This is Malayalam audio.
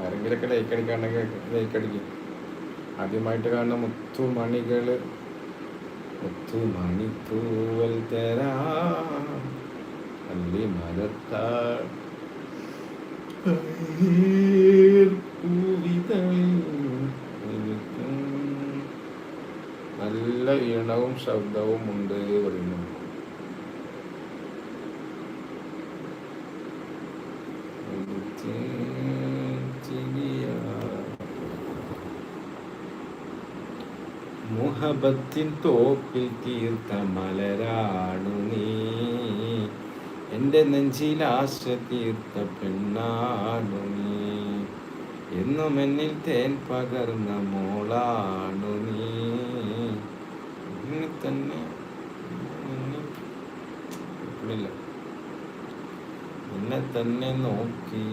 ആരെങ്കിലൊക്കെ ലൈക്ക് അടിക്കാണ്ടെങ്കിൽ ലൈക്ക് അടിക്കും. ആദ്യമായിട്ട് കാണുന്ന മുത്തുമണികള് മുത്തുമണിത്തൂവൽ തരാ അല്ലി മരത്താ നല്ല ഈണവും ശബ്ദവും ഉണ്ട് പറയുന്നു. മുഹബത്തിൻ തോപ്പിൽ തീർത്ത മലരാണു നീ, എൻ്റെ നെഞ്ചിൽ ആശ തീർത്ത പെണ്ണാണു നീ, എന്നും എന്നിൽ തേൻ പകർന്ന മോളാണു നീ. തന്നെ എന്നെ തന്നെ നോക്കി